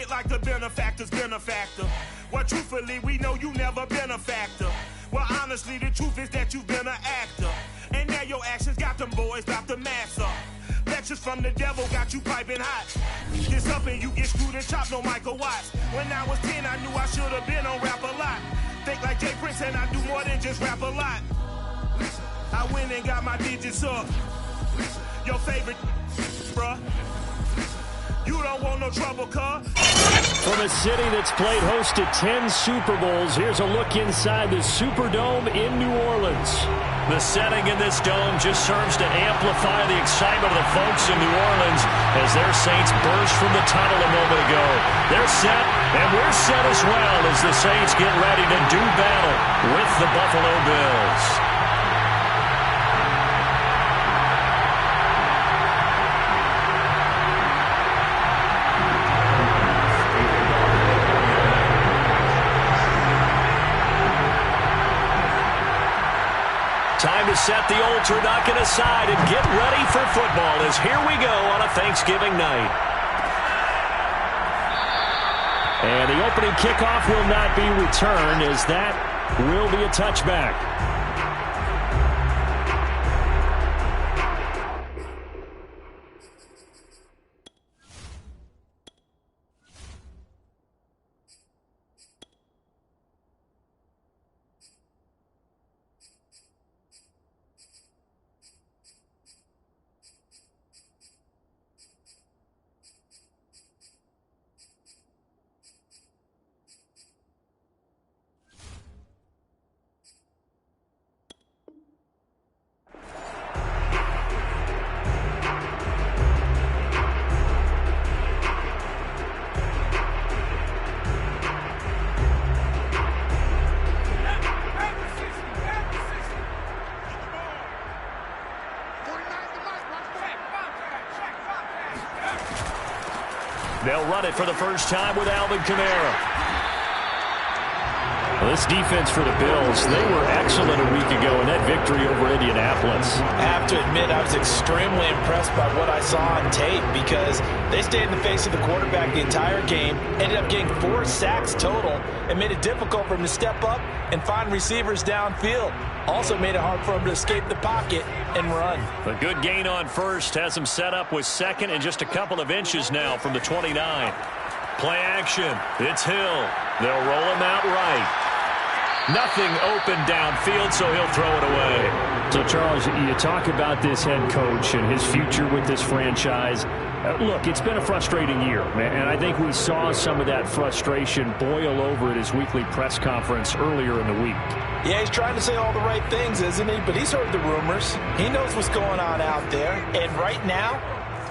it like the benefactor's benefactor. Well, truthfully, we know you never been a factor. Well, honestly, the truth is that you've been an actor. And now your actions got them boys about to mass up. Lectures from the devil got you piping hot. This up and you get screwed and chopped, no Michael Watts. When I was 10, I knew I should have been on Rap a Lot. Think like Jay Prince and I do more than just rap a lot. I went and got my digits up. Your favorite, bruh. You don't want no trouble, cuz. From a city that's played host to 10 Super Bowls, here's a look inside the Superdome in New Orleans. The setting in this dome just serves to amplify the excitement of the folks in New Orleans as their Saints burst from the tunnel a moment ago. They're set, and we're set as well as the Saints get ready to do battle with the Buffalo Bills. Time to set the old turducken aside and get ready for football as here we go on a Thanksgiving night. And the opening kickoff will not be returned as that will be a touchback. They'll run it for the first time with Alvin Kamara. Well, this defense for the Bills, they were excellent a week ago in that victory over Indianapolis. I have to admit, I was extremely impressed by what I saw on tape because they stayed in the face of the quarterback the entire game, ended up getting 4 sacks total, and made it difficult for him to step up and find receivers downfield. Also made it hard for him to escape the pocket and run. A good gain on first has him set up with second and just a couple of inches now from the 29. Play action. It's Hill. They'll roll him out right. Nothing open downfield, so he'll throw it away. So, Charles, you talk about this head coach and his future with this franchise. Look, it's been a frustrating year, and I think we saw some of that frustration boil over at his weekly press conference earlier in the week. Yeah, he's trying to say all the right things, isn't he? But he's heard the rumors. He knows what's going on out there. And right now,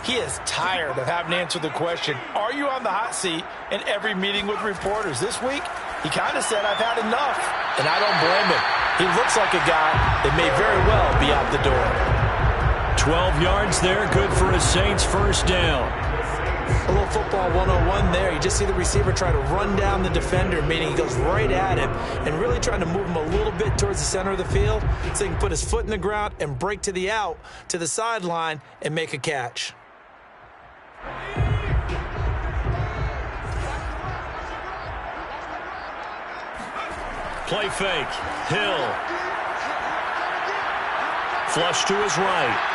he is tired of having to answer the question, are you on the hot seat in every meeting with reporters? This week, he kind of said, I've had enough. And I don't blame him. He looks like a guy that may very well be out the door. 12 yards there, good for a Saints first down. A little football 101 there. You just see the receiver try to run down the defender, meaning he goes right at him and really trying to move him a little bit towards the center of the field so he can put his foot in the ground and break to the out, to the sideline, and make a catch. Play fake. Hill. Flush to his right.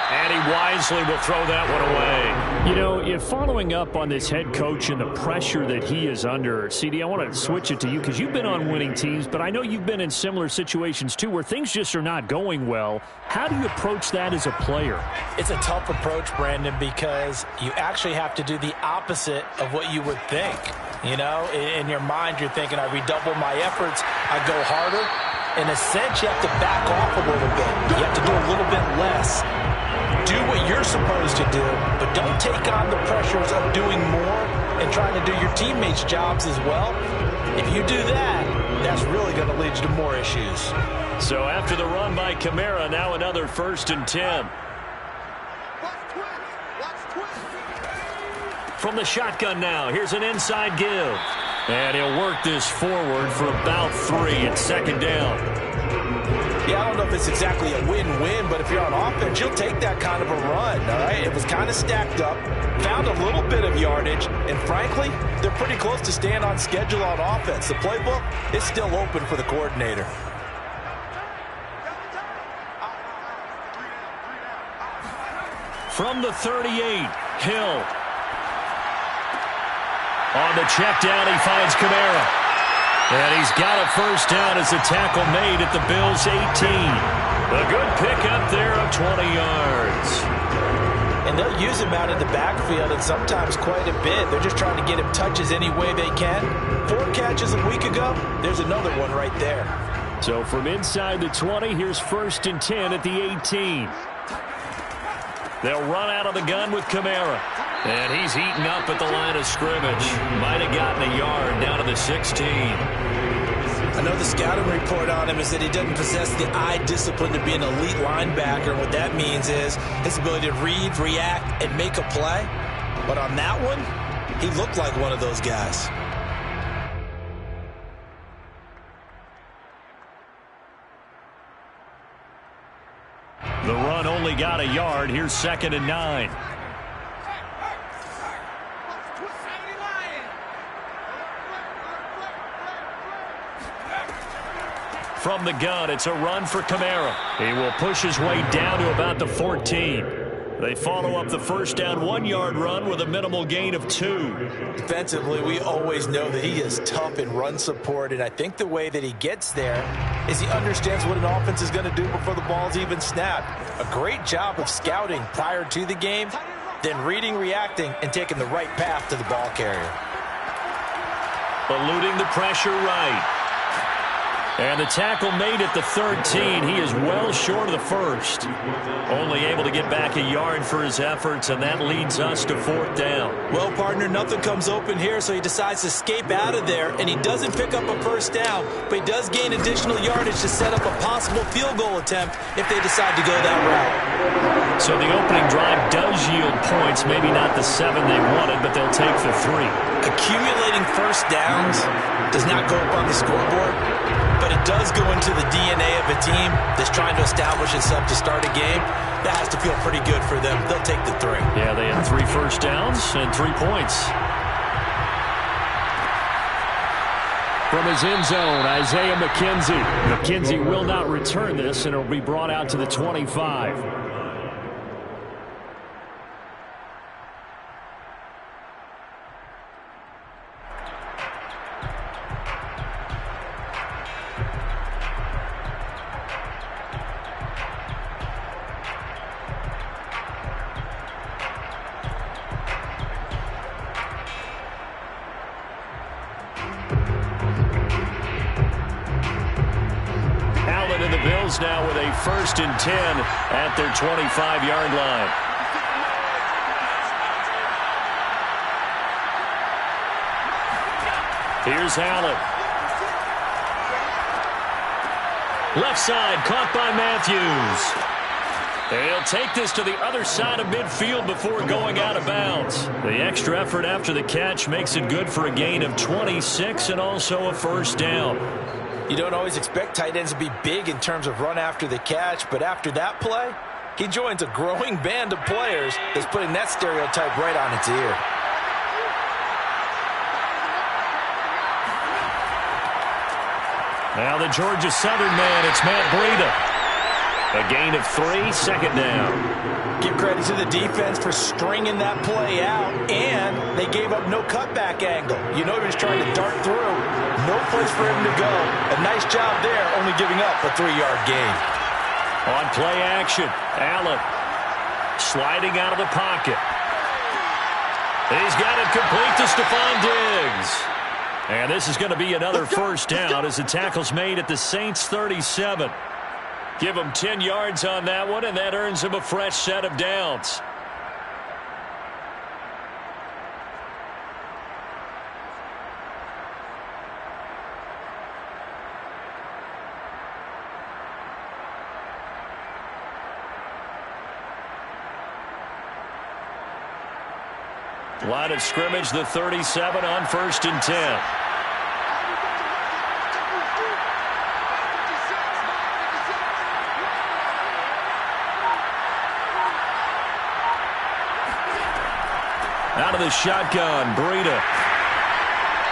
And he wisely will throw that one away. You know, if following up on this head coach and the pressure that he is under, CD, I want to switch it to you because you've been on winning teams, but I know you've been in similar situations too where things just are not going well. How do you approach that as a player? It's a tough approach, Brandon, because you actually have to do the opposite of what you would think. You know, in your mind, you're thinking, I redouble my efforts, I go harder. In a sense, you have to back off a little bit. You have to do a little bit less. Do what you're supposed to do, but don't take on the pressures of doing more and trying to do your teammates' jobs as well. If you do that, that's really going to lead you to more issues. So after the run by Kamara, now another 1st and 10. From the shotgun now, here's an inside give. And he'll work this forward for about 3 at 2nd down. Yeah, I don't know if it's exactly a win-win, but if you're on offense, you'll take that kind of a run, all right? It was kind of stacked up, found a little bit of yardage, and frankly, they're pretty close to staying on schedule on offense. The playbook is still open for the coordinator. From the 38, Hill. On the check down, he finds Kamara. And he's got a first down as a tackle made at the Bills' 18. A good pickup there of 20 yards. And they'll use him out in the backfield and sometimes quite a bit. They're just trying to get him touches any way they can. 4 catches a week ago, there's another one right there. So from inside the 20, here's 1st and 10 at the 18. They'll run out of the gun with Kamara. And he's heating up at the line of scrimmage. Might have gotten a yard down to the 16. I know the scouting report on him is that he doesn't possess the eye discipline to be an elite linebacker. What that means is his ability to read, react, and make a play. But on that one, he looked like one of those guys. The run only got a yard. Here's 2nd and 9. From the gun, it's a run for Kamara. He will push his way down to about the 14. They follow up the first down 1-yard run with a minimal gain of 2. Defensively, we always know that he is tough in run support, and I think the way that he gets there is he understands what an offense is going to do before the ball's even snapped. A great job of scouting prior to the game, then reading, reacting, and taking the right path to the ball carrier. Eluding the pressure right. And the tackle made at the 13. He is well short of the first. Only able to get back a yard for his efforts, and that leads us to 4th down. Well, partner, nothing comes open here, so he decides to escape out of there, and he doesn't pick up a first down, but he does gain additional yardage to set up a possible field goal attempt if they decide to go that route. So the opening drive does yield points, maybe not the 7 they wanted, but they'll take the 3. Accumulating first downs does not go up on the scoreboard, but it does go into the DNA of a team that's trying to establish itself to start a game. That has to feel pretty good for them. They'll take the 3. Yeah, they had 3 first downs and 3 points. From his end zone, Isaiah McKenzie. McKenzie will not return this, and it will be brought out to the 25. Now with a 1st and 10 at their 25-yard line. Here's Allen. Left side, caught by Matthews. They'll take this to the other side of midfield before going out of bounds. The extra effort after the catch makes it good for a gain of 26 and also a first down. You don't always expect tight ends to be big in terms of run after the catch, but after that play, he joins a growing band of players that's putting that stereotype right on its ear. Now the Georgia Southern man, it's Matt Breida. A gain of 3, 2nd down. Give credit to the defense for stringing that play out, and they gave up no cutback angle. You know he was trying to dart through. No place for him to go. A nice job there, only giving up a 3-yard gain. On play action, Allen sliding out of the pocket. He's got it complete to Stephon Diggs. And this is going to be another first down as the tackle's made at the Saints' 37. Give him 10 yards on that one, and that earns him a fresh set of downs. Line of scrimmage, the 37 on 1st and 10. Out of the shotgun, Breida.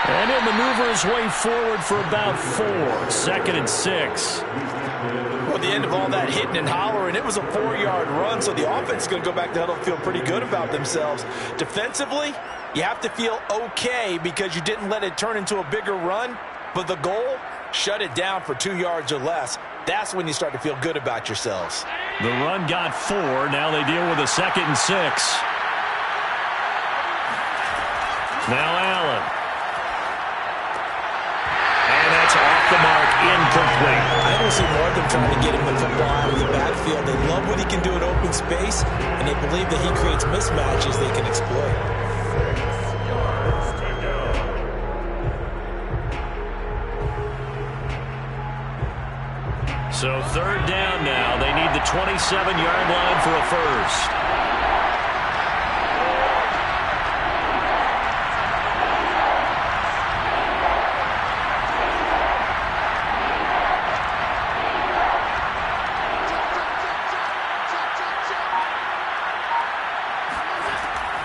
And he'll maneuver his way forward for about 4. 2nd and 6. Well, at the end of all that hitting and hollering, it was a 4-yard run, so the offense is going to go back to huddle and feel pretty good about themselves. Defensively, you have to feel okay because you didn't let it turn into a bigger run, but the goal, shut it down for 2 yards or less. That's when you start to feel good about yourselves. The run got 4. Now they deal with a 2nd and 6. Now Allen. And that's off the mark, incomplete. I don't see more of them trying to get him the football out of the backfield. They love what he can do in open space, and they believe that he creates mismatches they can exploit. So 3rd down now. They need the 27-yard line for a first.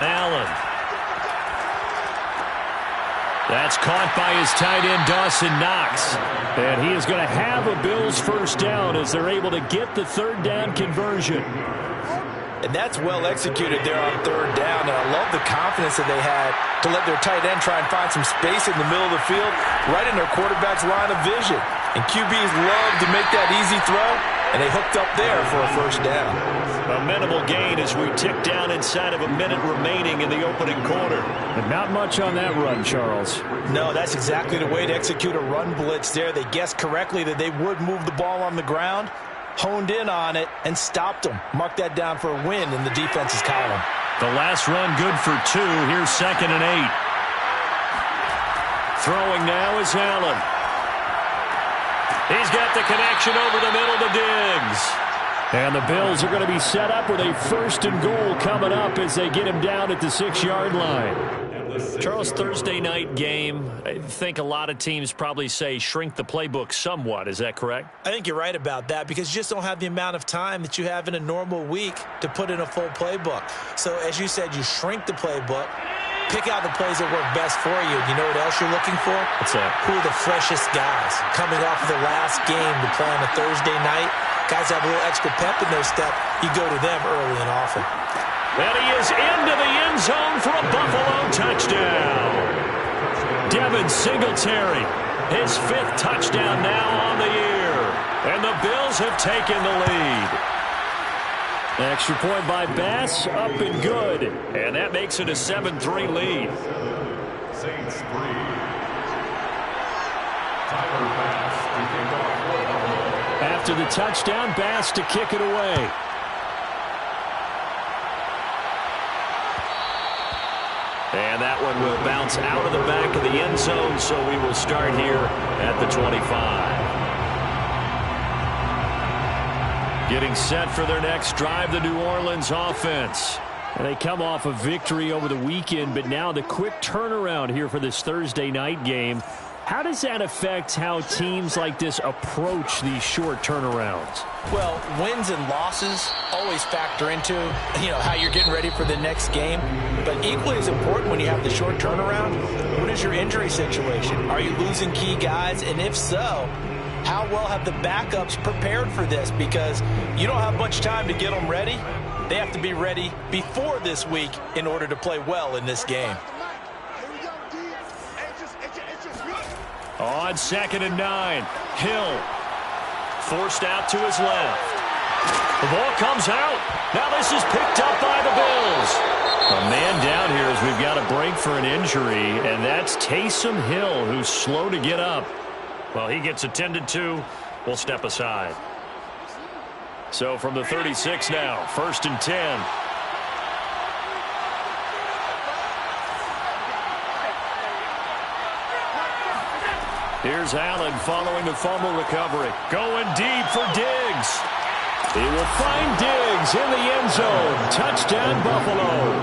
Allen. That's caught by his tight end, Dawson Knox. And he is going to have a Bills first down as they're able to get the 3rd down conversion. And that's well executed there on 3rd down. And I love the confidence that they had to let their tight end try and find some space in the middle of the field, right in their quarterback's line of vision. And QBs love to make that easy throw, and they hooked up there for a first down. A minimal gain as we tick down inside of a minute remaining in the opening quarter. And not much on that run, Charles. No, that's exactly the way to execute a run blitz there. They guessed correctly that they would move the ball on the ground, honed in on it, and stopped them. Mark that down for a win in the defense's column. The last run good for 2. Here's 2nd and 8. Throwing now is Allen. He's got the connection over the middle to Diggs. And the Bills are going to be set up with a 1st and goal coming up as they get him down at the 6-yard line. Charles, Thursday night game, I think a lot of teams probably say shrink the playbook somewhat. Is that correct? I think you're right about that because you just don't have the amount of time that you have in a normal week to put in a full playbook. So, as you said, you shrink the playbook, pick out the plays that work best for you. You know what else you're looking for? What's that? Who are the freshest guys coming off of the last game to play on a Thursday night? Guys have a little extra pep in their step. You go to them early and often. And he is into the end zone for a Buffalo touchdown. Devin Singletary, his 5th touchdown now on the year. And the Bills have taken the lead. Extra point by Bass, up and good. And that makes it a 7-3 lead. Saints 3. Tyler Bass to kick off. After the touchdown, Bass to kick it away. And that one will bounce out of the back of the end zone, so we will start here at the 25. Getting set for their next drive, the New Orleans offense. And they come off a victory over the weekend, but now the quick turnaround here for this Thursday night game. How does that affect how teams like this approach these short turnarounds? Well, wins and losses always factor into, how you're getting ready for the next game. But equally as important when you have the short turnaround, what is your injury situation? Are you losing key guys? And if so, how well have the backups prepared for this? Because you don't have much time to get them ready. They have to be ready before this week in order to play well in this game. On 2nd and 9, Hill forced out to his left. The ball comes out. Now this is picked up by the Bills. A man down here as we've got a break for an injury, and that's Taysom Hill, who's slow to get up. Well, he gets attended to. We'll step aside. So from the 36 now, 1st and 10. Here's Allen following the fumble recovery. Going deep for Diggs. He will find Diggs in the end zone. Touchdown, Buffalo.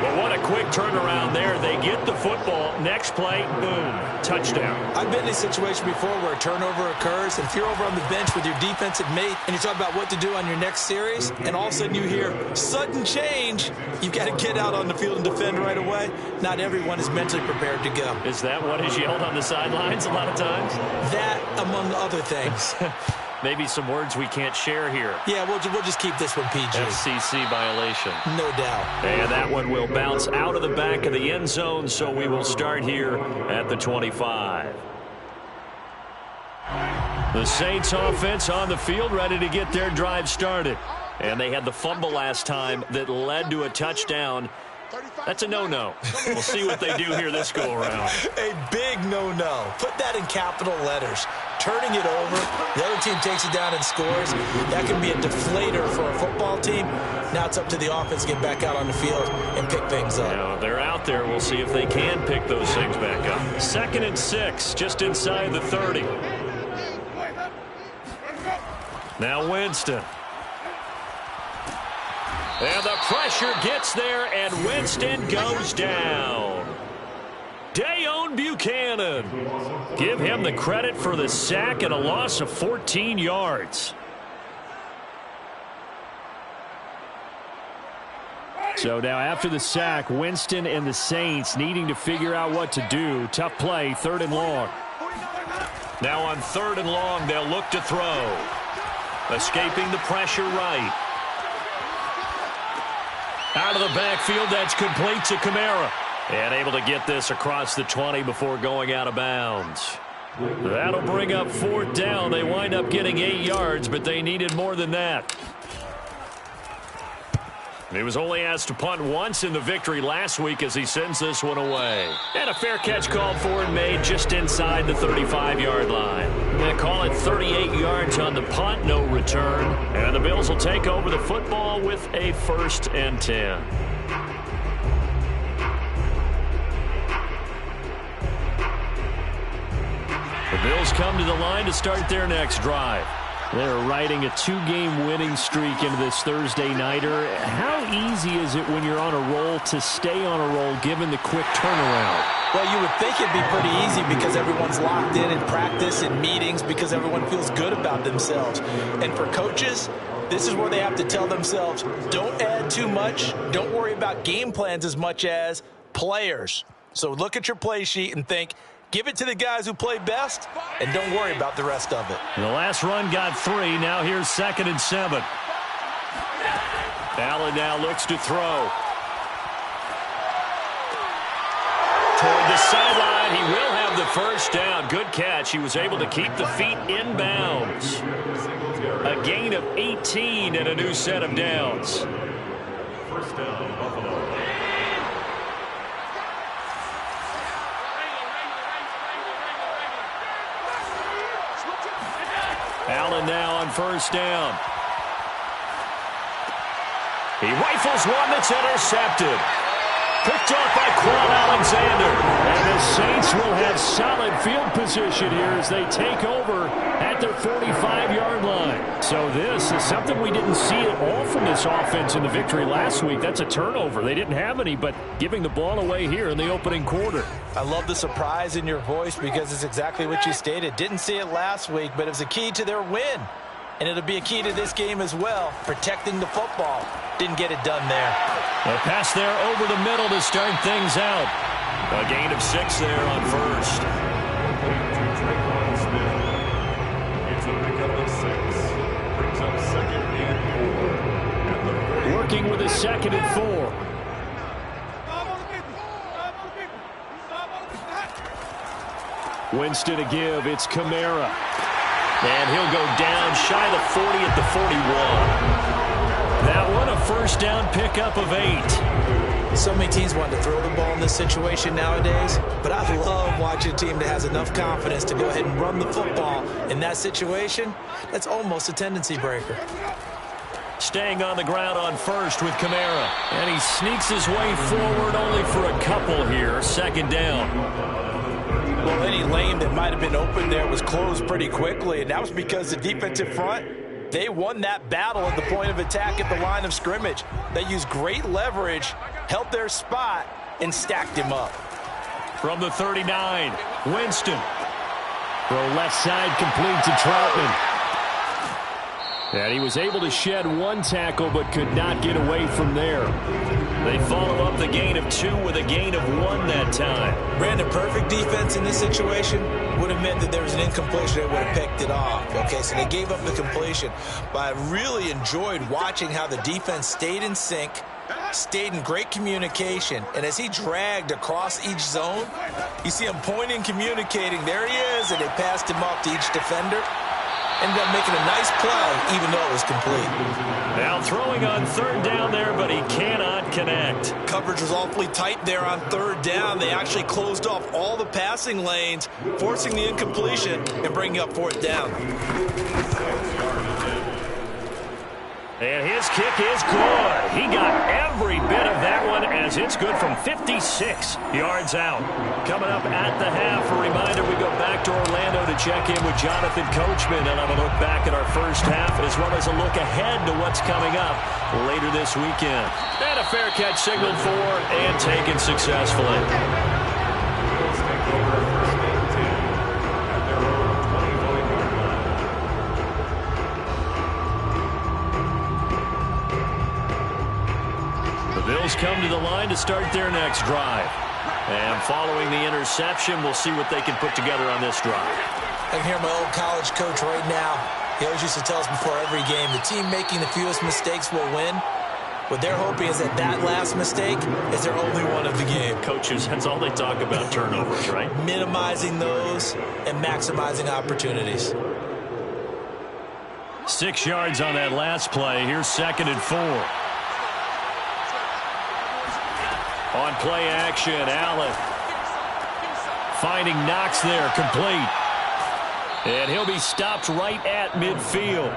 But what a quick turnaround there. They get the football. Next play, boom, touchdown. I've been in a situation before where a turnover occurs, and if you're over on the bench with your defensive mate and you talk about what to do on your next series, and all of a sudden you hear sudden change, you've got to get out on the field and defend right away. Not everyone is mentally prepared to go. Is that what is yelled on the sidelines a lot of times? That, among other things. Maybe some words we can't share here. Yeah, we'll just keep this one PG. FCC violation. No doubt. And that one will bounce out of the back of the end zone, so we will start here at the 25. The Saints offense on the field, ready to get their drive started. And they had the fumble last time that led to a touchdown. That's a no-no. We'll see what they do here this go-around. A big no-no. Put that in capital letters. Turning it over, the other team takes it down and scores. That can be a deflator for a football team. Now it's up to the offense to get back out on the field and pick things up. Now, they're out there. We'll see if they can pick those things back up. 2nd and 6, just inside the 30. Now Winston. And the pressure gets there, and Winston goes down. Dayon Buchanan. Give him the credit for the sack and a loss of 14 yards. So now after the sack, Winston and the Saints needing to figure out what to do. Tough play, 3rd and long. Now on 3rd and long, they'll look to throw. Escaping the pressure right. Out of the backfield, that's complete to Kamara. And able to get this across the 20 before going out of bounds. That'll bring up 4th down. They wind up getting 8 yards, but they needed more than that. He was only asked to punt once in the victory last week as he sends this one away. And a fair catch called for and made just inside the 35-yard line. They call it 38 yards on the punt, no return. And the Bills will take over the football with a 1st and 10. The Bills come to the line to start their next drive. They're riding a 2-game winning streak into this Thursday nighter. How easy is it when you're on a roll to stay on a roll given the quick turnaround? Well, you would think it'd be pretty easy because everyone's locked in practice and meetings because everyone feels good about themselves. And for coaches, this is where they have to tell themselves, don't add too much. Don't worry about game plans as much as players. So look at your play sheet and think, give it to the guys who play best, and don't worry about the rest of it. The last run got 3. Now here's 2nd and 7. Allen now looks to throw. Toward the sideline, he will have the 1st down. Good catch. He was able to keep the feet in bounds. A gain of 18 and a new set of downs. 1st down, Buffalo. Allen now on 1st down. He rifles one that's intercepted. Picked off by Quan Alexander. And the Saints will have solid field position here as they take over at their 45-yard line. So this is something we didn't see at all from this offense in the victory last week. That's a turnover. They didn't have any, but giving the ball away here in the opening quarter. I love the surprise in your voice because it's exactly what you stated. Didn't see it last week, but it was a key to their win. And it'll be a key to this game as well, protecting the football. Didn't get it done there. A pass there over the middle to start things out. A gain of 6 there on 1st. It's a pickup of 6. Brings up 2nd and 4. Working with a 2nd and 4. Winston to give. It's Kamara. And he'll go down shy of 40 at the 41. That one, a 1st down pickup of 8. So many teams want to throw the ball in this situation nowadays, but I love watching a team that has enough confidence to go ahead and run the football. In that situation, that's almost a tendency breaker. Staying on the ground on 1st with Kamara. And he sneaks his way forward only for a couple here. 2nd down. Well, any lane that might have been open there was closed pretty quickly, and that was because the defensive front, they won that battle at the point of attack at the line of scrimmage. They used great leverage, held their spot, and stacked him up. From the 39, Winston. Throw left side complete to Troutman. And he was able to shed one tackle but could not get away from there. They follow up the gain of 2 with a gain of 1 that time. Brandon, perfect defense in this situation would have meant that there was an incompletion. They would have picked it off. Okay, so they gave up the completion. But I really enjoyed watching how the defense stayed in sync, stayed in great communication, and as he dragged across each zone, you see him pointing, communicating. There he is, and they passed him off to each defender. Ended up making a nice play, even though it was complete. Now throwing on 3rd down there, but he cannot connect. Coverage was awfully tight there on 3rd down. They actually closed off all the passing lanes, forcing the incompletion and bringing up 4th down. And his kick is good. He got every bit of that one as it's good from 56 yards out. Coming up at the half, a reminder, we go back to Orlando to check in with Jonathan Coachman and have a look back at our first half as well as a look ahead to what's coming up later this weekend. And a fair catch signaled for and taken successfully. Bills come to the line to start their next drive. And following the interception, we'll see what they can put together on this drive. I can hear my old college coach right now. He always used to tell us before every game, the team making the fewest mistakes will win. What they're hoping is that last mistake is their only one of the game. Coaches, that's all they talk about, turnovers, right? Minimizing those and maximizing opportunities. 6 yards on that last play. Here's 2nd and 4. On play action, Allen finding Knox there, complete. And he'll be stopped right at midfield.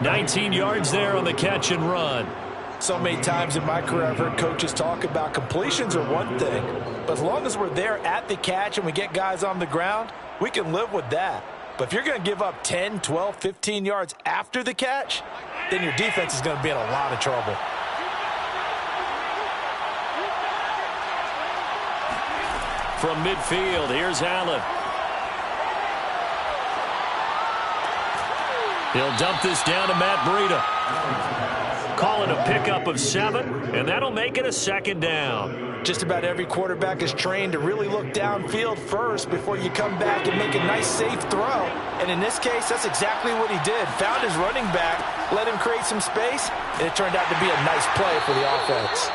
19 yards there on the catch and run. So many times in my career I've heard coaches talk about completions are one thing, but as long as we're there at the catch and we get guys on the ground, we can live with that. But if you're going to give up 10, 12, 15 yards after the catch, then your defense is going to be in a lot of trouble. From midfield, here's Allen. He'll dump this down to Matt Breida. Call it a pickup of 7, and that'll make it a 2nd down. Just about every quarterback is trained to really look downfield first before you come back and make a nice, safe throw. And in this case, that's exactly what he did. Found his running back, let him create some space, and it turned out to be a nice play for the offense.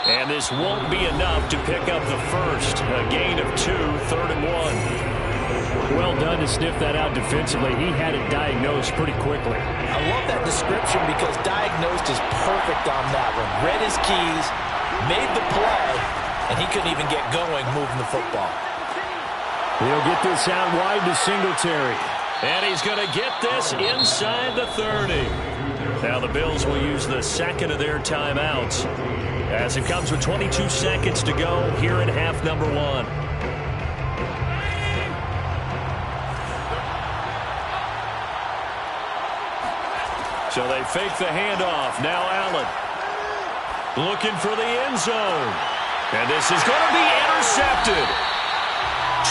And this won't be enough to pick up the first. A gain of 2, 3rd and 1. Well done to sniff that out defensively. He had it diagnosed pretty quickly. I love that description because diagnosed is perfect on that one. Read his keys, made the play, and he couldn't even get going moving the football. He'll get this out wide to Singletary. And he's going to get this inside the 30. Now the Bills will use the 2nd of their timeouts as it comes with 22 seconds to go here in half number 1. So they fake the handoff. Now Allen looking for the end zone. And this is going to be intercepted.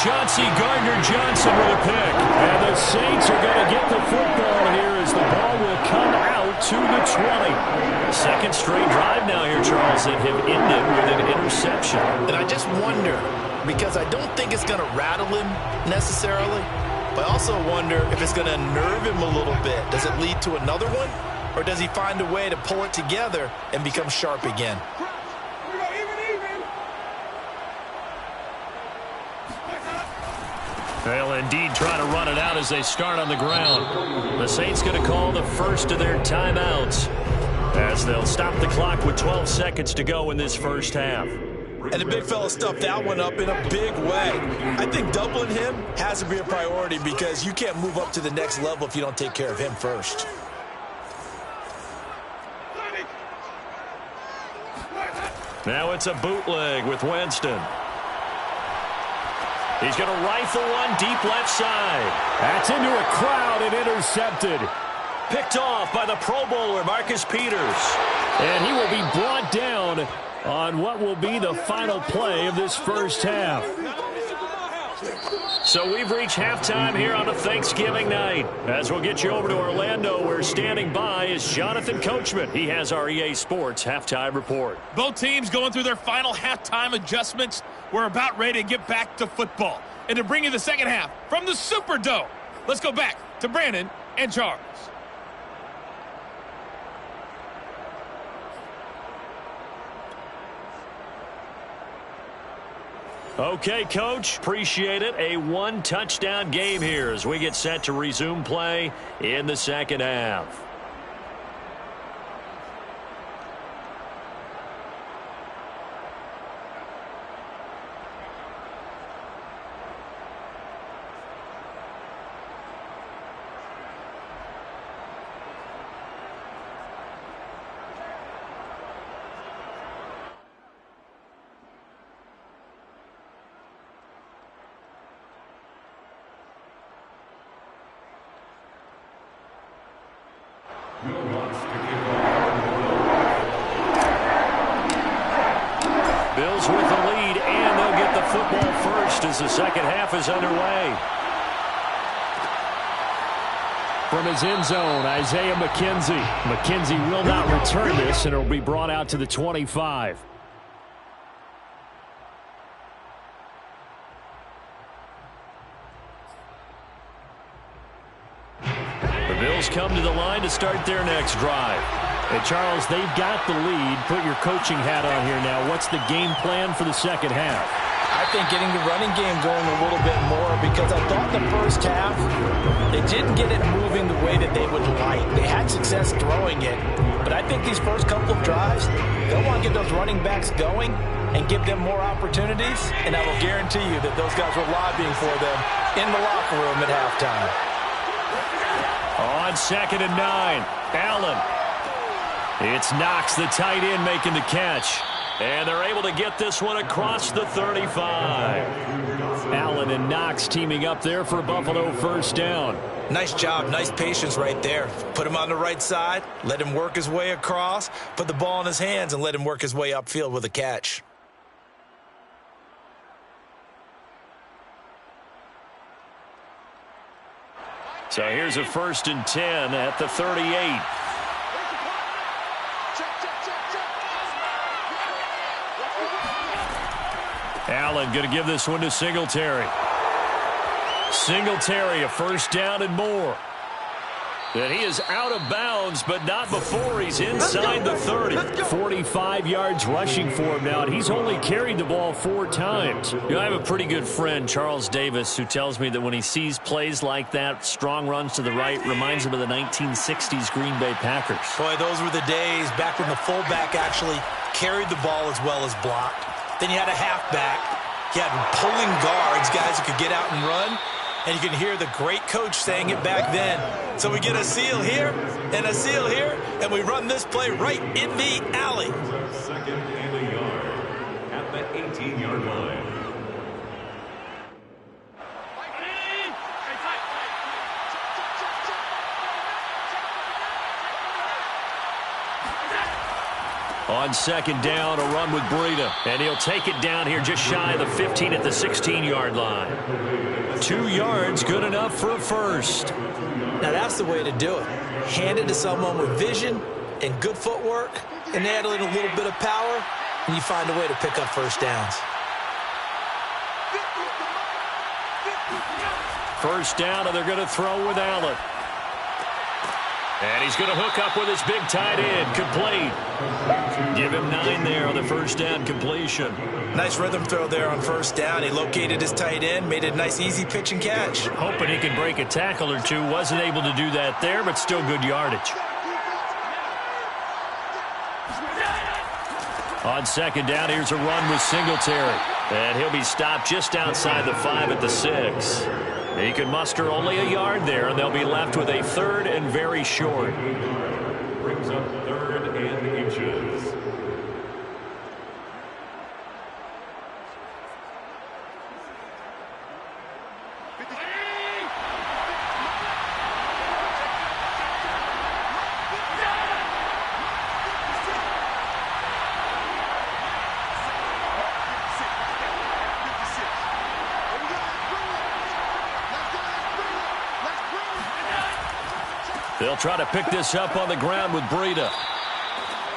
Chauncey Gardner-Johnson with a pick. And the Saints are going to get the football here as the ball will come out to the 20. 2nd straight drive now here, Charles, that have ended with an interception. And I just wonder, because I don't think it's going to rattle him necessarily, but I also wonder if it's going to unnerve him a little bit. Does it lead to another one? Or does he find a way to pull it together and become sharp again? They'll indeed try to run it out as they start on the ground. The Saints going to call the first of their timeouts as they'll stop the clock with 12 seconds to go in this first half. And the big fella stuffed that one up in a big way. I think doubling him has to be a priority because you can't move up to the next level if you don't take care of him first. Now it's a bootleg with Winston. He's going to rifle one deep left side. That's into a crowd and intercepted. Picked off by the Pro Bowler, Marcus Peters. And he will be brought down on what will be the final play of this first half. So we've reached halftime here on a Thanksgiving night. As we'll get you over to Orlando, where standing by is Jonathan Coachman. He has our EA Sports halftime report. Both teams going through their final halftime adjustments. We're about ready to get back to football. And to bring you the second half from the Superdome, let's go back to Brandon and Charles. Okay, Coach, appreciate it. A one-touchdown game here as we get set to resume play in the second half. Bills with the lead, and they'll get the football first as the second half is underway. From his end zone, Isaiah McKenzie. McKenzie will not return this, and it will be brought out to the 25. The Bills come to the line to start their next drive. And Charles, they've got the lead. Put your coaching hat on here now. What's the game plan for the second half? I think getting the running game going a little bit more, because I thought the first half they didn't get it moving the way that they would like. They had success throwing it, but I think these first couple of drives, they'll want to get those running backs going and give them more opportunities, and I will guarantee you that those guys were lobbying for them in the locker room at halftime. On 2nd and 9, Allen. It's Knox, the tight end, making the catch. And they're able to get this one across the 35. Allen and Knox teaming up there for Buffalo first down. Nice job, nice patience right there. Put him on the right side, let him work his way across, put the ball in his hands, and let him work his way upfield with a catch. So here's a 1st and 10 at the 38. Allen going to give this one to Singletary. Singletary, a first down and more. And he is out of bounds, but not before he's inside the 30. 45 yards rushing for him now, and he's only carried the ball 4 times. You know, I have a pretty good friend, Charles Davis, who tells me that when he sees plays like that, strong runs to the right, reminds him of the 1960s Green Bay Packers. Boy, those were the days back when the fullback actually carried the ball as well as blocked. Then you had a halfback. You had pulling guards, guys who could get out and run. And you can hear the great coach saying it back then. So we get a seal here and a seal here, and we run this play right in the alley. 2nd and a yard at the 18-yard line. On 2nd down, a run with Breida. And he'll take it down here just shy of the 15 at the 16-yard line. 2 yards, good enough for a first. Now that's the way to do it. Hand it to someone with vision and good footwork, and add in a little bit of power, and you find a way to pick up first downs. First down, and they're going to throw with Allen. And he's going to hook up with his big tight end, complete. Give him 9 there on the first down completion. Nice rhythm throw there on first down. He located his tight end, made it a nice easy pitch and catch. Hoping he could break a tackle or two. Wasn't able to do that there, but still good yardage. On 2nd down, here's a run with Singletary. And he'll be stopped just outside the 5 at the 6. He can muster only a yard there, and they'll be left with a 3rd and very short. Brings up 3rd and inches. They'll try to pick this up on the ground with Breida.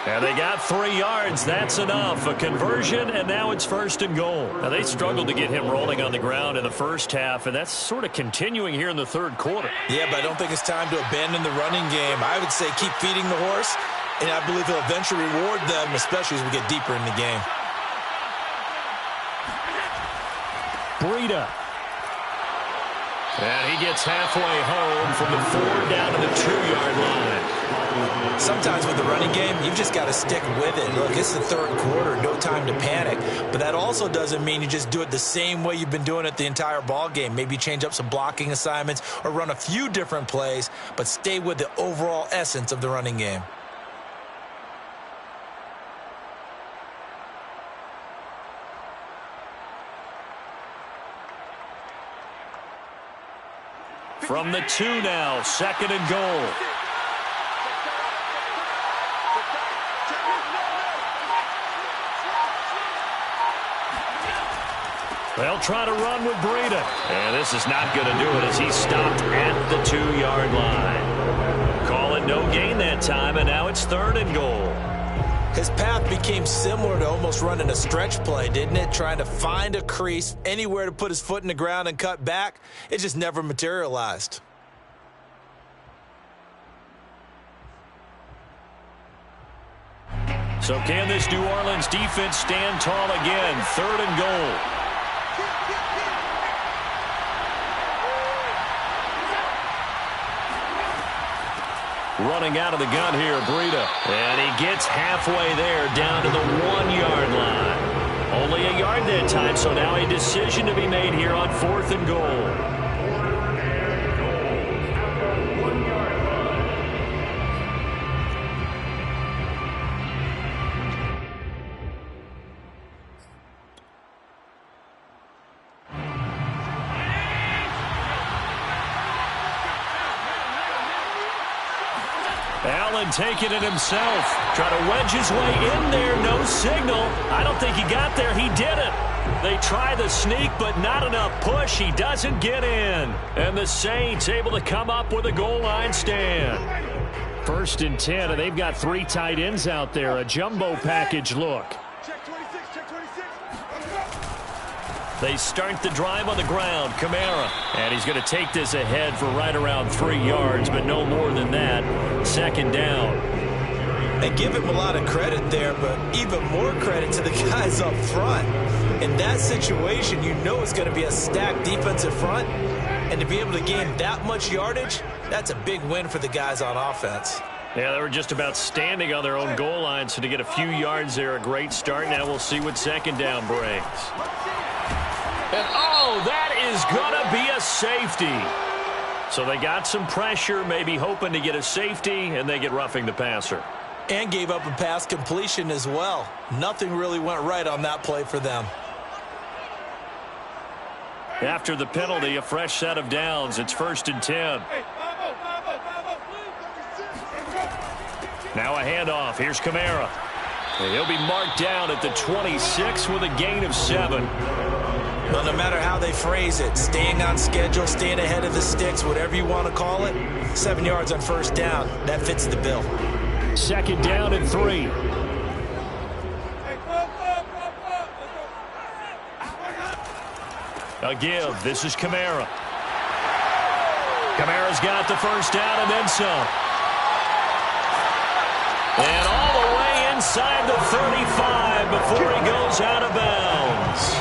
And they got 3 yards. That's enough. A conversion, and now it's 1st and goal. Now, they struggled to get him rolling on the ground in the first half, and that's sort of continuing here in the third quarter. Yeah, but I don't think it's time to abandon the running game. I would say keep feeding the horse, and I believe he'll eventually reward them, especially as we get deeper in the game. Breida. And he gets halfway home from the 4 down to the 2-yard line. Sometimes with the running game, you've just got to stick with it. Look, it's the third quarter, no time to panic. But that also doesn't mean you just do it the same way you've been doing it the entire ball game. Maybe change up some blocking assignments or run a few different plays, but stay with the overall essence of the running game. From the 2 now, 2nd and goal. They'll try to run with Breida. And this is not going to do it as he's stopped at the 2-yard line. Call it no gain that time, and now it's 3rd and goal. His path became similar to almost running a stretch play, didn't it? Trying to find a crease, anywhere to put his foot in the ground and cut back. It just never materialized. So can this New Orleans defense stand tall again? 3rd and goal. Running out of the gun here, Breida. And he gets halfway there, down to the 1-yard line. Only a yard that time, so now a decision to be made here on 4th and goal. Allen taking it himself. Trying to wedge his way in there. No signal. I don't think he got there. He didn't. They try the sneak, but not enough push. He doesn't get in. And the Saints able to come up with a goal line stand. 1st and 10, and they've got 3 tight ends out there. A jumbo package look. They start the drive on the ground. Kamara. And he's going to take this ahead for right around 3 yards, but no more than that. 2nd down. They give him a lot of credit there, but even more credit to the guys up front. In that situation, you know it's going to be a stacked defensive front. And to be able to gain that much yardage, that's a big win for the guys on offense. Yeah, they were just about standing on their own goal line, so to get a few yards there, a great start. Now we'll see what 2nd down brings. And, oh, that is going to be a safety. So they got some pressure, maybe hoping to get a safety, and they get roughing the passer. And gave up a pass completion as well. Nothing really went right on that play for them. After the penalty, a fresh set of downs. It's 1st and 10. Now a handoff. Here's Kamara. And he'll be marked down at the 26 with a gain of 7. Well, no matter how they phrase it, staying on schedule, staying ahead of the sticks, whatever you want to call it, 7 yards on 1st down, that fits the bill. 2nd down and 3. A give. This is Kamara. Kamara's got the 1st down and then some. And all the way inside the 35 before he goes out of bounds.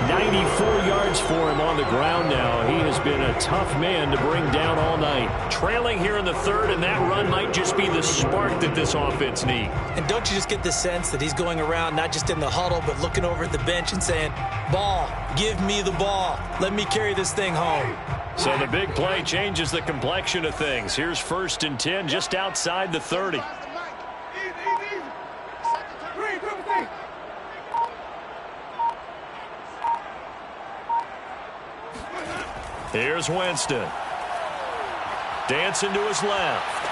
94 yards for him on the ground now. He has been a tough man to bring down all night. Trailing here in the 3rd, and that run might just be the spark that this offense needs. And don't you just get the sense that he's going around not just in the huddle, but looking over at the bench and saying, ball, give me the ball. Let me carry this thing home. So the big play changes the complexion of things. Here's 1st and 10 just outside the 30. Here's Winston. Dancing to his left.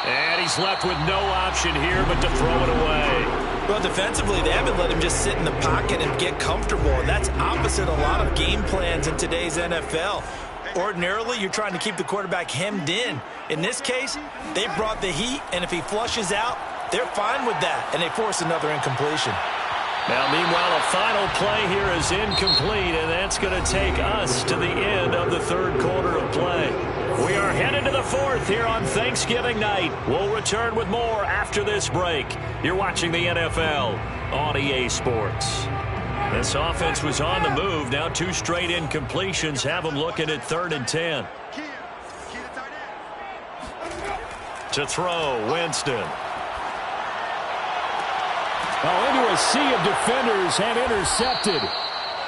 And he's left with no option here but to throw it away. Well, defensively, they haven't let him just sit in the pocket and get comfortable. And that's opposite a lot of game plans in today's NFL. Ordinarily, you're trying to keep the quarterback hemmed in. In this case, they brought the heat, and if he flushes out, they're fine with that, and they force another incompletion. Now, meanwhile, a final play here is incomplete, and that's going to take us to the end of the third quarter of play. We are headed to the fourth here on Thanksgiving night. We'll return with more after this break. You're watching the NFL on EA Sports. This offense was on the move. Now 2 straight incompletions have them looking at 3rd and 10. To throw, Winston. Into a sea of defenders and intercepted.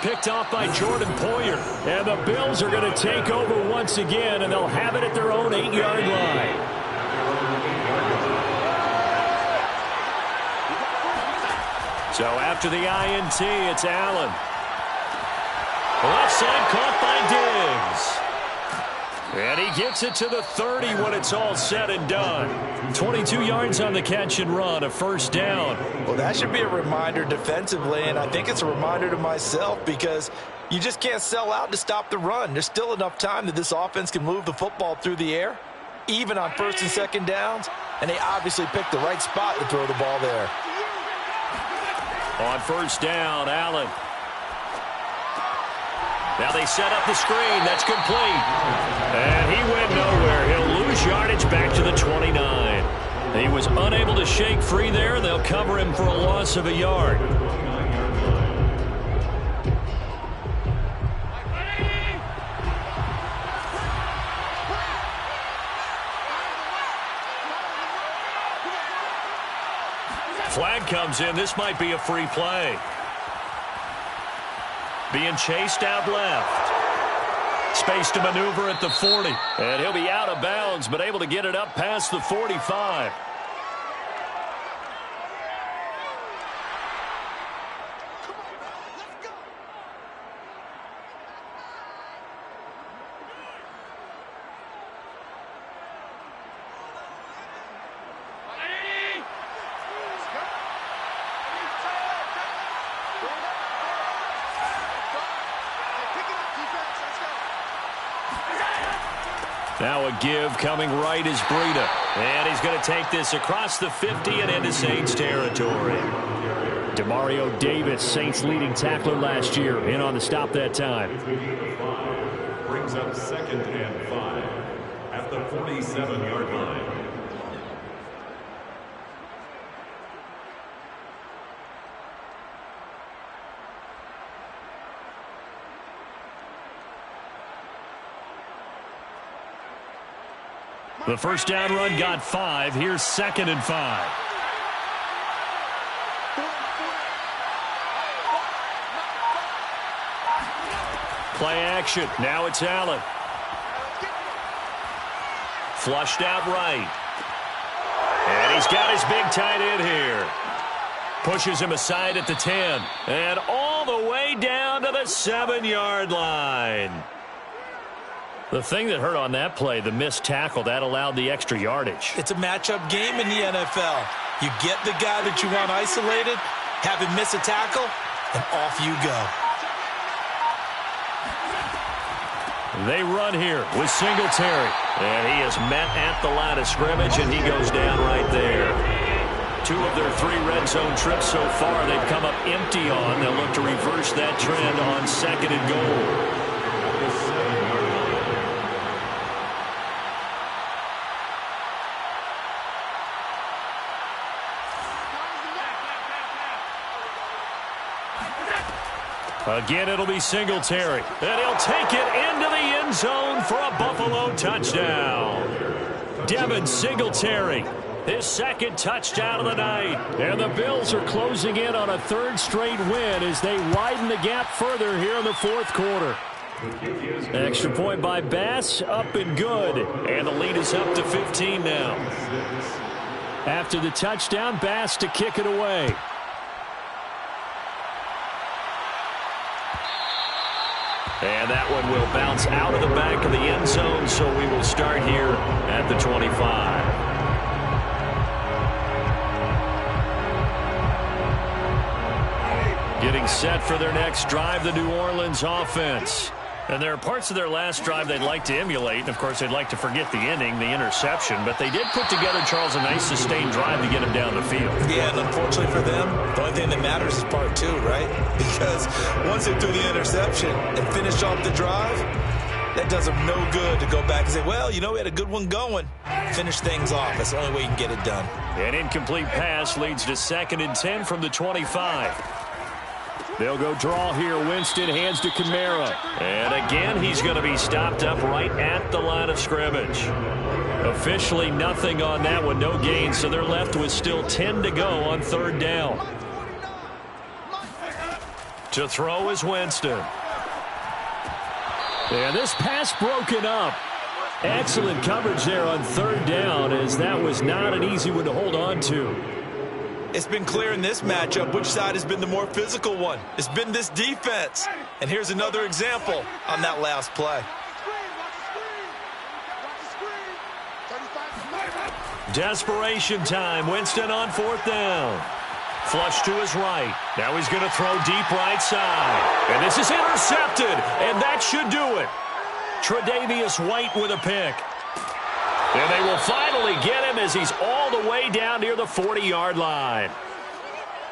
Picked off by Jordan Poyer. And the Bills are going to take over once again, and they'll have it at their own 8-yard line. So after the INT, it's Allen. Left side caught by Diggs. And he gets it to the 30 when it's all said and done. 22 yards on the catch and run, a first down. Well, that should be a reminder defensively, and I think it's a reminder to myself because you just can't sell out to stop the run. There's still enough time that this offense can move the football through the air, even on 1st and 2nd downs, and they obviously picked the right spot to throw the ball there. On first down, Allen. Now they set up the screen. That's complete. And he went nowhere. He'll lose yardage back to the 29. He was unable to shake free there. They'll cover him for a loss of a yard. Flag comes in. This might be a free play. Being chased out left. Space to maneuver at the 40. And he'll be out of bounds, but able to get it up past the 45. Now a give coming right is Breida. And he's going to take this across the 50 and into Saints territory. Demario Davis, Saints leading tackler last year, in on the stop that time. Brings up 2nd and 5 at the 47-yard line. The first down run got 5. Here's 2nd and 5. Play action. Now it's Allen. Flushed out right. And he's got his big tight end here. Pushes him aside at the 10. And all the way down to the 7-yard line. The thing that hurt on that play, the missed tackle, that allowed the extra yardage. It's a matchup game in the NFL. You get the guy that you want isolated, have him miss a tackle, and off you go. They run here with Singletary. And he is met at the line of scrimmage, and he goes down right there. 2 of their 3 red zone trips so far they've come up empty on. They'll look to reverse that trend on 2nd and goal. Again, it'll be Singletary. And he'll take it into the end zone for a Buffalo touchdown. Devin Singletary, his 2nd touchdown of the night. And the Bills are closing in on a 3rd straight win as they widen the gap further here in the 4th quarter. Extra point by Bass, up and good. And the lead is up to 15 now. After the touchdown, Bass to kick it away. And that one will bounce out of the back of the end zone, so we will start here at the 25. Getting set for their next drive, the New Orleans offense. And there are parts of their last drive they'd like to emulate. And, of course, they'd like to forget the inning, the interception. But they did put together, Charles, a nice sustained drive to get him down the field. Yeah, and unfortunately for them, the only thing that matters is part two, right? Because once they threw the interception and finished off the drive, that does them no good to go back and say, well, you know, we had a good one going. Finish things off. That's the only way you can get it done. An incomplete pass leads to 2nd and 10 from the 25. They'll go draw here. Winston hands to Kamara. And again, he's going to be stopped up right at the line of scrimmage. Officially nothing on that one. No gain, so they're left with still 10 to go on 3rd down. To throw is Winston. And this pass broken up. Excellent coverage there on 3rd down, as that was not an easy one to hold on to. It's been clear in this matchup which side has been the more physical one. It's been this defense. And here's another example on that last play. Desperation time. Winston on 4th down. Flush to his right. Now he's going to throw deep right side. And this is intercepted. And that should do it. Tre'Davious White with a pick. And they will finally get him as he's all the way down near the 40-yard line.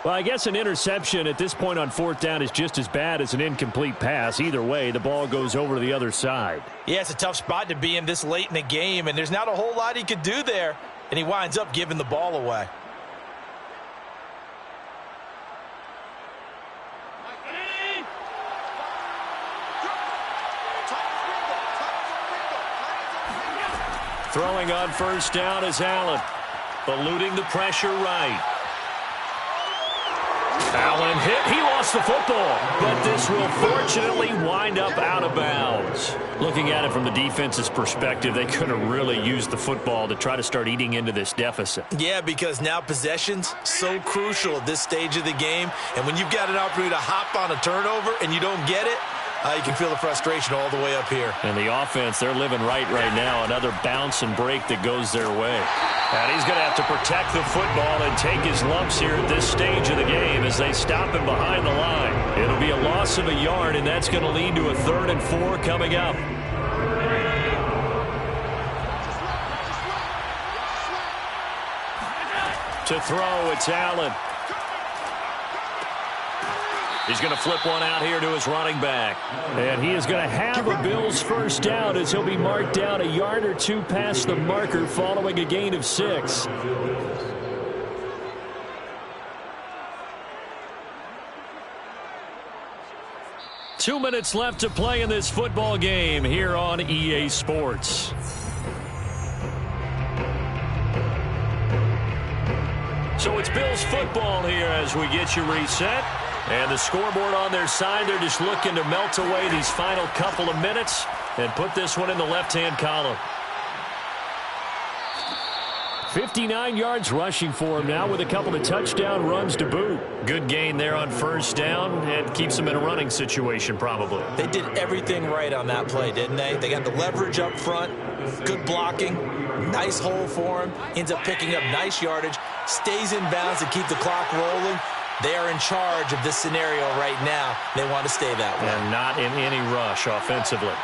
Well, I guess an interception at this point on 4th down is just as bad as an incomplete pass. Either way, the ball goes over to the other side. Yeah, it's a tough spot to be in this late in the game, and there's not a whole lot he could do there, and he winds up giving the ball away. Throwing on 1st down is Allen. Eluding the pressure right. Allen hit. He lost the football. But this will fortunately wind up out of bounds. Looking at it from the defense's perspective, they could have really used the football to try to start eating into this deficit. Yeah, because now possession's so crucial at this stage of the game. And when you've got an opportunity to hop on a turnover and you don't get it, you can feel the frustration all the way up here. And the offense, they're living right now. Another bounce and break that goes their way. And he's going to have to protect the football and take his lumps here at this stage of the game as they stop him behind the line. It'll be a loss of a yard, and that's going to lead to a 3rd and 4 coming up. To throw, it's Allen. He's going to flip one out here to his running back. And he is going to have a Bills 1st down as he'll be marked down a yard or two past the marker following a gain of 6. Two minutes left to play in this football game here on EA Sports. So it's Bills football here as we get you reset. And the scoreboard on their side, they're just looking to melt away these final couple of minutes and put this one in the left-hand column. 59 yards rushing for him now with a couple of touchdown runs to boot. Good gain there on 1st down and keeps them in a running situation probably. They did everything right on that play, didn't they? They got the leverage up front, good blocking, nice hole for him, ends up picking up nice yardage, stays in bounds to keep the clock rolling. They are in charge of this scenario right now. They want to stay that way. And not in any rush offensively.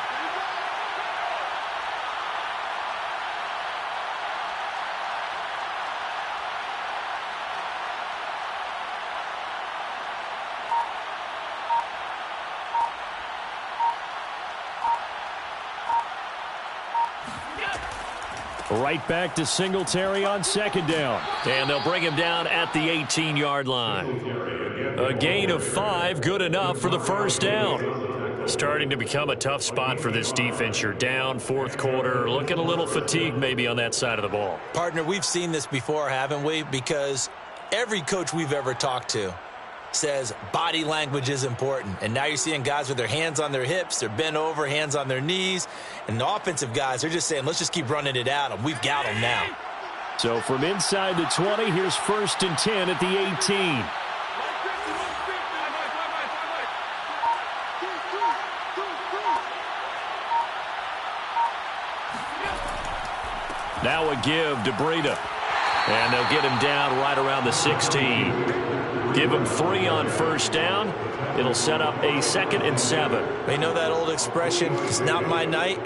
Right back to Singletary on 2nd down. And they'll bring him down at the 18-yard line. A gain of 5, good enough for the 1st down. Starting to become a tough spot for this defense. You're down 4th quarter, looking a little fatigued maybe on that side of the ball. Partner, we've seen this before, haven't we? Because every coach we've ever talked to says body language is important. And now you're seeing guys with their hands on their hips, they're bent over, hands on their knees. And the offensive guys, they're just saying, let's just keep running it at them. We've got them now. So from inside the 20, here's 1st and 10 at the 18. Now a give to Breida. And they'll get him down right around the 16. Give him 3 on first down. It'll set up a 2nd and 7. They know that old expression, it's not my night.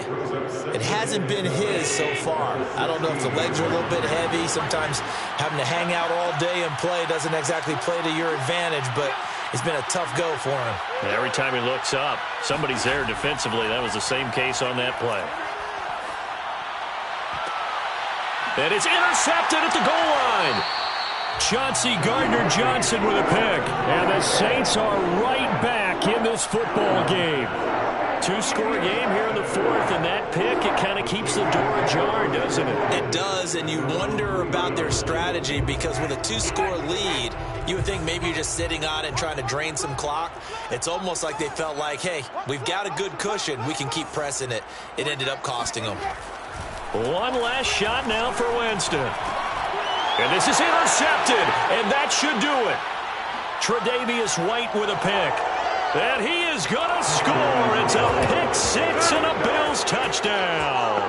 It hasn't been his so far. I don't know if the legs are a little bit heavy. Sometimes having to hang out all day and play doesn't exactly play to your advantage, but it's been a tough go for him. And every time he looks up, somebody's there defensively. That was the same case on that play. And it's intercepted at the goal line. Chauncey Gardner-Johnson with a pick. And the Saints are right back in this football game. 2-score game here in the 4th, and that pick, it kind of keeps the door ajar, doesn't it? It does, and you wonder about their strategy because with a 2-score lead, you would think maybe you're just sitting on it and trying to drain some clock. It's almost like they felt like, hey, we've got a good cushion. We can keep pressing it. It ended up costing them. One last shot now for Winston. And this is intercepted, and that should do it. Tre'Davious White with a pick. And he is going to score. It's a pick 6 and a Bills touchdown.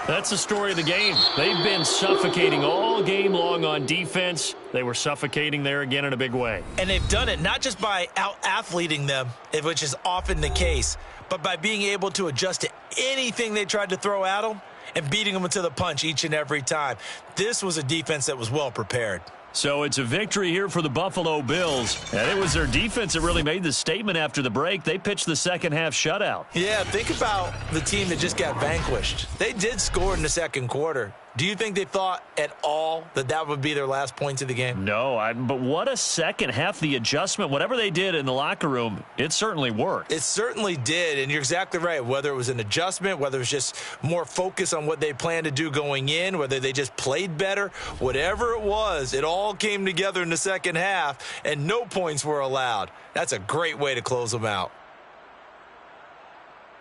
That's the story of the game. They've been suffocating all game long on defense. They were suffocating there again in a big way. And they've done it not just by out-athleting them, which is often the case, but by being able to adjust to anything they tried to throw at them and beating them to the punch each and every time. This was a defense that was well prepared. So it's a victory here for the Buffalo Bills. And it was their defense that really made the statement after the break. They pitched the second-half shutout. Yeah, think about the team that just got vanquished. They did score in the second quarter. Do you think they thought at all that that would be their last points of the game? No, but what a second half. The adjustment, whatever they did in the locker room, it certainly worked. It certainly did, and you're exactly right. Whether it was an adjustment, whether it was just more focus on what they planned to do going in, whether they just played better, whatever it was, it all came together in the second half, and no points were allowed. That's a great way to close them out.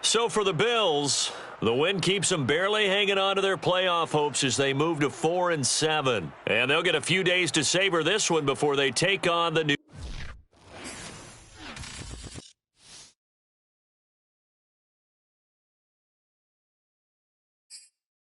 So for the Bills, the win keeps them barely hanging on to their playoff hopes as they move to 4-7. And they'll get a few days to savor this one before they take on the new